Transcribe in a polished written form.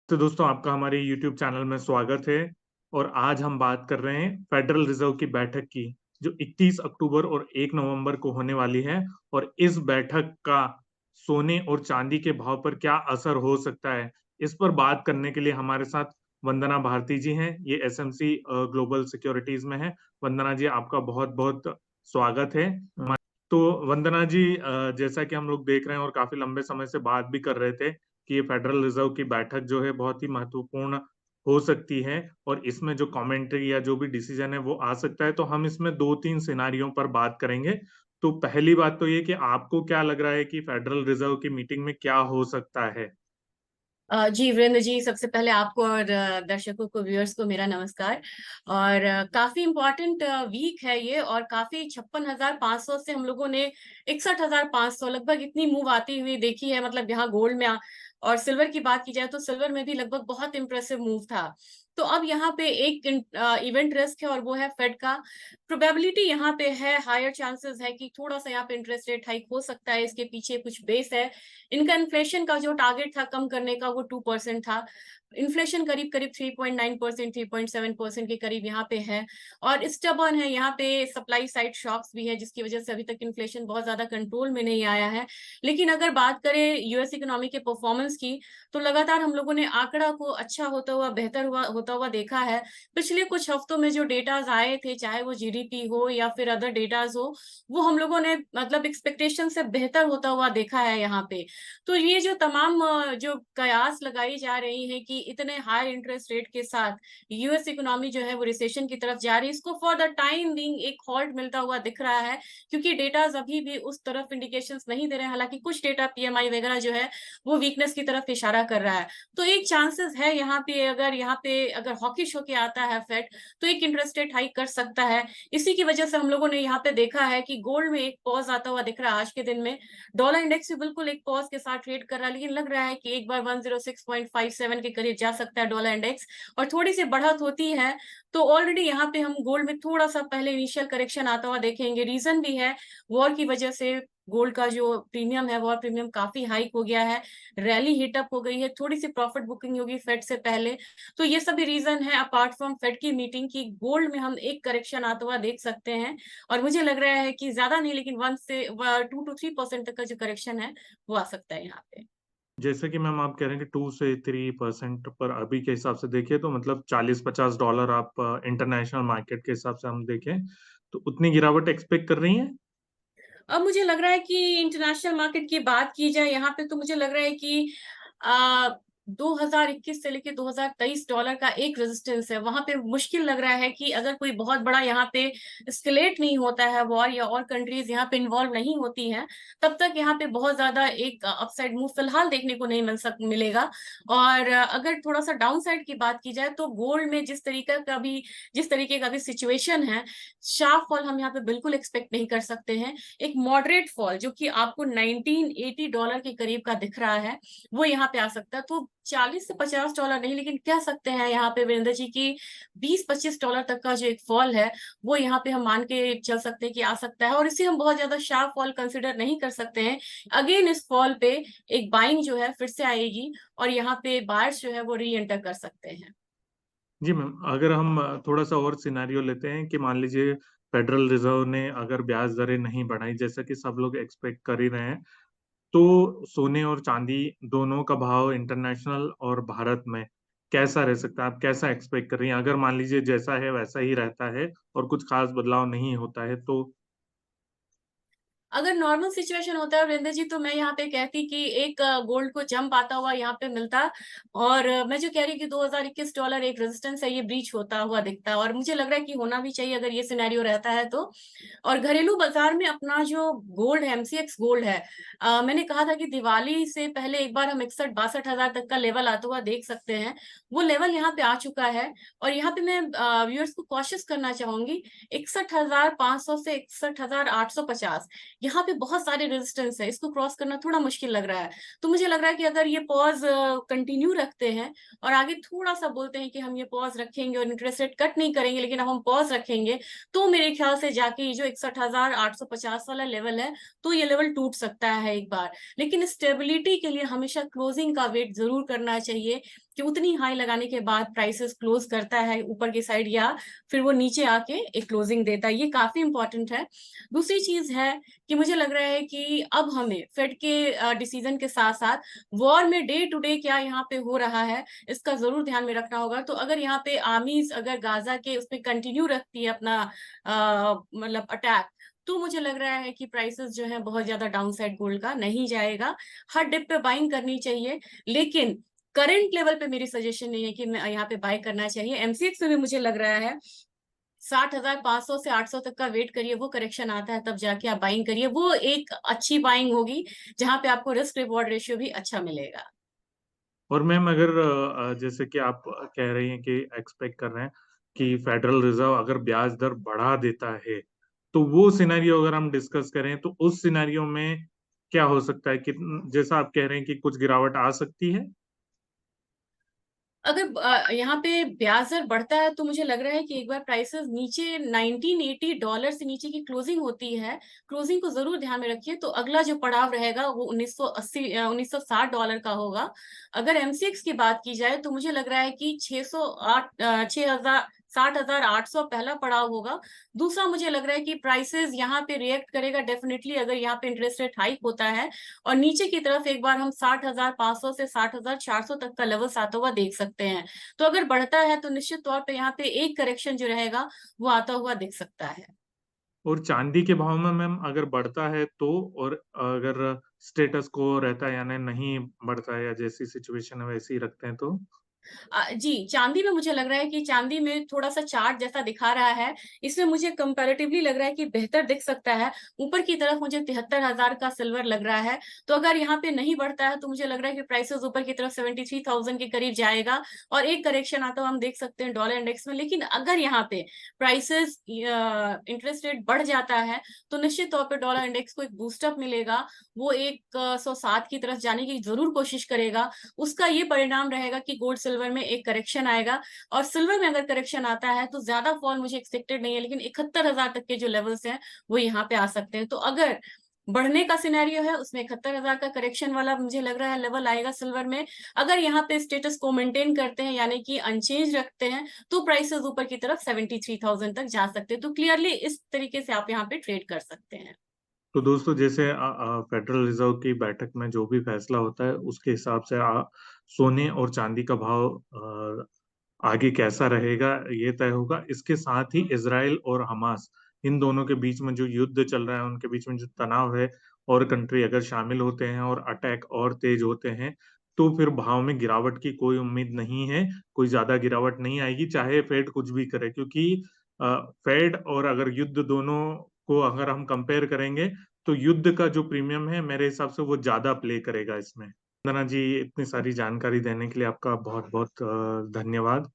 तो दोस्तों आपका हमारे YouTube चैनल में स्वागत है। और आज हम बात कर रहे हैं फेडरल रिजर्व की बैठक की, जो 31 अक्टूबर और 1 नवंबर को होने वाली है। और इस बैठक का सोने और चांदी के भाव पर क्या असर हो सकता है, इस पर बात करने के लिए हमारे साथ वंदना भारती जी हैं। ये एसएमसी ग्लोबल सिक्योरिटीज में है। वंदना जी, आपका बहुत बहुत स्वागत है। तो वंदना जी, जैसा कि हम लोग देख रहे हैं और काफी लंबे समय से बात भी कर रहे थे कि ये फेडरल रिजर्व की बैठक जो है बहुत ही महत्वपूर्ण हो सकती है, और इसमें जो कमेंट्री या जो भी डिसीजन है वो आ सकता है। तो हम इसमें दो तीन सिनारियों पर बात करेंगे। तो पहली बात तो ये कि आपको क्या लग रहा है कि फेडरल रिजर्व की मीटिंग में क्या हो सकता है। जी वीरेंद्र जी, सबसे पहले आपको और दर्शकों को, व्यूअर्स को मेरा नमस्कार। और काफी इम्पोर्टेंट वीक है ये, और काफी 56,500 से हम लोगों ने 61,500 लगभग इतनी मूव आती हुई देखी है। मतलब यहाँ गोल्ड में और सिल्वर की बात की जाए तो सिल्वर में भी लगभग बहुत इंप्रेसिव मूव था। तो अब यहाँ पे एक इवेंट रिस्क है, और वो है फेड का। प्रोबेबिलिटी यहाँ पे है, हायर चांसेस है कि थोड़ा सा यहाँ पे इंटरेस्ट रेट हाइक हो सकता है। इसके पीछे कुछ बेस है। इनका इन्फ्लेशन का जो टारगेट था कम करने का, वो 2% था। इन्फ्लेशन करीब करीब 3.9%, 3.7% के करीब यहाँ पे है। और स्टबर्न है यहाँ पे, सप्लाई साइड शॉक्स भी है, जिसकी वजह से अभी तक इन्फ्लेशन बहुत ज्यादा कंट्रोल में नहीं आया है। लेकिन अगर बात करें यूएस इकोनॉमी के परफॉर्मेंस की, तो लगातार हम लोगों ने आंकड़ा को अच्छा होता हुआ, बेहतर होता हुआ देखा है। पिछले कुछ हफ्तों में जो डेटाज आए थे, चाहे वो जीडीपी हो या फिर अदर डेटाज हो, वो हम लोगों ने मतलब एक्सपेक्टेशन से बेहतर होता हुआ देखा है यहाँ पे। तो ये जो तमाम जो कयास लगाई जा रही है कि इतने हाई इंटरेस्ट रेट के साथ यूएस इकोनॉमी जो है वो रिसेशन की तरफ जा रही है, इसको फॉर द टाइम बीइंग एक हॉल्ट मिलता हुआ दिख रहा है। क्योंकि डेटाज अभी भी उस तरफ इंडिकेशंस नहीं दे रहे हैं। हालांकि कुछ डेटा पीएमआई वगैरह जो है वो वीकनेस की तरफ इशारा कर रहा है। तो एक चांसेस है यहाँ पे अगर हॉकिश होके आता है फेड, तो एक इंटरेस्ट रेट हाइक कर सकता है। इसी की वजह से हम लोगों ने यहाँ पे देखा है कि गोल्ड में एक पॉज आता हुआ दिख रहा है आज के दिन में। डॉलर इंडेक्स भी बिल्कुल एक पॉज के साथ ट्रेड कर रहा है, लेकिन लग रहा है कि एक बार 106.57 के करीब जा सकता है डॉलर इंडेक्स, और थोड़ी सी बढ़त होती है तो ऑलरेडी यहाँ पे हम गोल्ड में थोड़ा सा पहले इनिशियल करेक्शन आता हुआ देखेंगे। रीजन भी है, वॉर की वजह से गोल्ड का जो प्रीमियम है, वॉर प्रीमियम काफी हाइक हो गया है। रैली हिटअप हो गई है, थोड़ी सी प्रॉफिट बुकिंग होगी फेड से पहले। तो ये सभी रीजन है, अपार्ट फ्रॉम फेड की मीटिंग की, गोल्ड में हम एक करेक्शन आता हुआ देख सकते हैं। और मुझे लग रहा है कि ज्यादा नहीं, लेकिन 2 to 3% तक का जो करेक्शन है वो आ सकता है यहाँ पे। जैसे कि मैम आप कह रहे हैं कि 2 से 3% पर अभी के हिसाब से देखिए तो मतलब $40-50 आप इंटरनेशनल मार्केट के हिसाब से हम देखें तो उतनी गिरावट एक्सपेक्ट कर रही हैं। अब मुझे लग रहा है कि इंटरनेशनल मार्केट की बात की जाए यहाँ पे, तो मुझे लग रहा है कि आ, 2021 से लेके 2023 डॉलर का एक रेजिस्टेंस है। वहां पे मुश्किल लग रहा है कि अगर कोई बहुत बड़ा यहाँ पे स्केलेट नहीं होता है वॉर, या और कंट्रीज यहाँ पे इन्वॉल्व नहीं होती हैं, तब तक यहाँ पे बहुत ज्यादा एक अपसाइड मूव फिलहाल देखने को नहीं मिलेगा। और अगर थोड़ा सा डाउन साइड की बात की जाए, तो गोल्ड में जिस तरीके का भी सिचुएशन है, शार्प फॉल हम यहाँ पे बिल्कुल एक्सपेक्ट नहीं कर सकते हैं। एक मॉडरेट फॉल जो कि आपको $1980 के करीब का दिख रहा है, वो यहाँ पे आ सकता है। तो $40 से $50 नहीं, लेकिन कह सकते हैं यहाँ पे वीरेंद्र जी की $20-25 तक का जो एक फॉल है, वो यहाँ पे हम मान के चल सकते हैं कि आ सकता है। और इसे हम बहुत ज्यादा शार्प फॉल कंसिडर नहीं कर सकते हैं। अगेन इस फॉल पे एक बाइंग जो है फिर से आएगी, और यहाँ पे बायर्स जो है वो री एंटर कर सकते हैं। जी मैम, अगर हम थोड़ा सा और सिनेरियो लेते हैं कि मान लीजिए फेडरल रिजर्व ने अगर ब्याज दरें नहीं बढ़ाई जैसा कि सब लोग एक्सपेक्ट कर ही रहे हैं, तो सोने और चांदी दोनों का भाव इंटरनेशनल और भारत में कैसा रह सकता है? आप कैसा एक्सपेक्ट कर रही हैं अगर मान लीजिए जैसा है वैसा ही रहता है और कुछ खास बदलाव नहीं होता है तो? अगर नॉर्मल सिचुएशन होता है वीरेंद्र जी, तो मैं यहाँ पे कहती कि एक गोल्ड को जंप आता हुआ यहाँ पे मिलता। और मैं जो कह रही कि $2021 एक रेजिस्टेंस है, ये ब्रीच होता हुआ दिखता है, और मुझे लग रहा है कि होना भी चाहिए अगर ये सिनेरियो रहता है तो। और घरेलू बाजार में अपना जो गोल्ड है, एमसीएक्स गोल्ड है, मैंने कहा था कि दिवाली से पहले एक बार हम 61-62 हजार तक का लेवल आता हुआ देख सकते हैं। वो लेवल यहाँ पे आ चुका है। और यहाँ पे मैं व्यूअर्स को कॉशियस करना चाहूंगी, 61,500 से 61,850, यहाँ पे बहुत सारे रेजिस्टेंस है, इसको क्रॉस करना थोड़ा मुश्किल लग रहा है। तो मुझे लग रहा है कि अगर ये पॉज कंटिन्यू रखते हैं, और आगे थोड़ा सा बोलते हैं कि हम ये पॉज रखेंगे और इंटरेस्ट रेट कट नहीं करेंगे, लेकिन अब हम पॉज रखेंगे, तो मेरे ख्याल से जाके ये जो 61,850 वाला लेवल है, तो ये लेवल टूट सकता है एक बार। लेकिन स्टेबिलिटी के लिए हमेशा क्लोजिंग का वेट जरूर करना चाहिए, कि उतनी हाई लगाने के बाद प्राइसेस क्लोज करता है ऊपर की साइड या फिर वो नीचे आके एक क्लोजिंग देता है, ये काफी इंपॉर्टेंट है। दूसरी चीज है कि मुझे लग रहा है कि अब हमें फेड के डिसीजन के साथ साथ वॉर में डे टू डे क्या यहाँ पे हो रहा है इसका जरूर ध्यान में रखना होगा। तो अगर यहाँ पे आर्मीज अगर गाजा के उसमें कंटिन्यू रखती है अपना मतलब अटैक, तो मुझे लग रहा है कि प्राइसेस जो है बहुत ज्यादा डाउन साइड गोल्ड का नहीं जाएगा। हर डिप पे बाइंग करनी चाहिए, लेकिन करंट लेवल पे मेरी सजेशन नहीं है कि मैं यहाँ पे बाय करना चाहिए। एमसीएक्स में भी मुझे लग रहा है 60,500 से 800 तक का वेट करिए, वो करेक्शन आता है तब जाके आप बाइंग करिए, वो एक अच्छी बाइंग होगी जहां पे आपको रिस्क रिवॉर्ड रेशियो भी अच्छा मिलेगा। और मैम अगर जैसे कि आप कह रही हैं कि एक्सपेक्ट कर रहे हैं कि फेडरल रिजर्व अगर ब्याज दर बढ़ा देता है, तो वो सिनेरियो अगर हम डिस्कस करें तो उस सिनेरियो में क्या हो सकता है कि जैसा आप कह रहे हैं कि कुछ गिरावट आ सकती है। अगर यहाँ पे ब्याज दर बढ़ता है तो मुझे लग रहा है कि एक बार प्राइसेस नीचे $1980 से नीचे की क्लोजिंग होती है, क्लोजिंग को जरूर ध्यान में रखिए, तो अगला जो पड़ाव रहेगा वो 1980 $1960 का होगा। अगर एमसीएक्स की बात की जाए तो मुझे लग रहा है कि 608 6000 60,800 पहला पड़ाव होगा। दूसरा मुझे लग रहा है कि प्राइसेस यहाँ पे रिएक्ट करेगा डेफिनेटली अगर यहाँ पे इंटरेस्ट रेट हाइक होता है, और नीचे की तरफ एक बार हम 60,500 से 60,400 तक का लेवल्स आता हुआ देख सकते हैं। तो अगर बढ़ता है तो निश्चित तौर पे यहाँ पे एक करेक्शन जो रहेगा वो आता हुआ दिख सकता है। और चांदी के भाव में मैम अगर बढ़ता है तो, और अगर स्टेटस को रहता है यानी नहीं बढ़ता है या जैसी सिचुएशन है वैसी ही रखते हैं तो। जी, चांदी में मुझे लग रहा है कि चांदी में थोड़ा सा चार्ट जैसा दिखा रहा है, इसमें मुझे कंपैरेटिवली लग रहा है कि बेहतर दिख सकता है। ऊपर की तरफ मुझे 73,000 का सिल्वर लग रहा है, तो अगर यहाँ पे नहीं बढ़ता है तो मुझे लग रहा है कि प्राइसेस ऊपर की तरफ 73,000 के करीब जाएगा और एक करेक्शन आता हुआ हम देख सकते हैं डॉलर इंडेक्स में। लेकिन अगर यहाँ पे प्राइसेस इंटरेस्ट रेट बढ़ जाता है तो निश्चित तौर पर डॉलर इंडेक्स को एक बूस्टअप मिलेगा, वो 107 की तरफ जाने की जरूर कोशिश करेगा। उसका ये परिणाम रहेगा कि गोल्ड सिल्वर में एक करेक्शन आएगा, और सिल्वर में अगर करेक्शन आता है तो ज्यादा फॉल मुझे एक्सपेक्टेड नहीं है, लेकिन 71,000 तक के जो लेवल्स हैं वो यहाँ पे आ सकते हैं। तो अगर बढ़ने का सिनेरियो है उसमें 71,000 का करेक्शन वाला मुझे लग रहा है लेवल आएगा सिल्वर में। अगर यहाँ पे स्टेटस को मेंटेन करते हैं यानी कि अनचेंज रखते हैं तो प्राइसेस ऊपर की तरफ 73,000 तक जा सकते हैं। तो क्लियरली इस तरीके से आप यहाँ पे ट्रेड कर सकते हैं। तो दोस्तों जैसे फेडरल रिजर्व की बैठक में जो भी फैसला होता है उसके हिसाब से सोने और चांदी का भाव आगे कैसा रहेगा ये तय होगा। इसके साथ ही इजराइल और हमास, इन दोनों के बीच में जो युद्ध चल रहा है, उनके बीच में जो तनाव है, और कंट्री अगर शामिल होते हैं और अटैक और तेज होते हैं, तो फिर भाव में गिरावट की कोई उम्मीद नहीं है। कोई ज्यादा गिरावट नहीं आएगी चाहे फेड कुछ भी करे, क्योंकि फेड और अगर युद्ध दोनों को अगर हम कंपेयर करेंगे तो युद्ध का जो प्रीमियम है मेरे हिसाब से वो ज्यादा प्ले करेगा इसमें। वंदना जी, इतनी सारी जानकारी देने के लिए आपका बहुत बहुत धन्यवाद।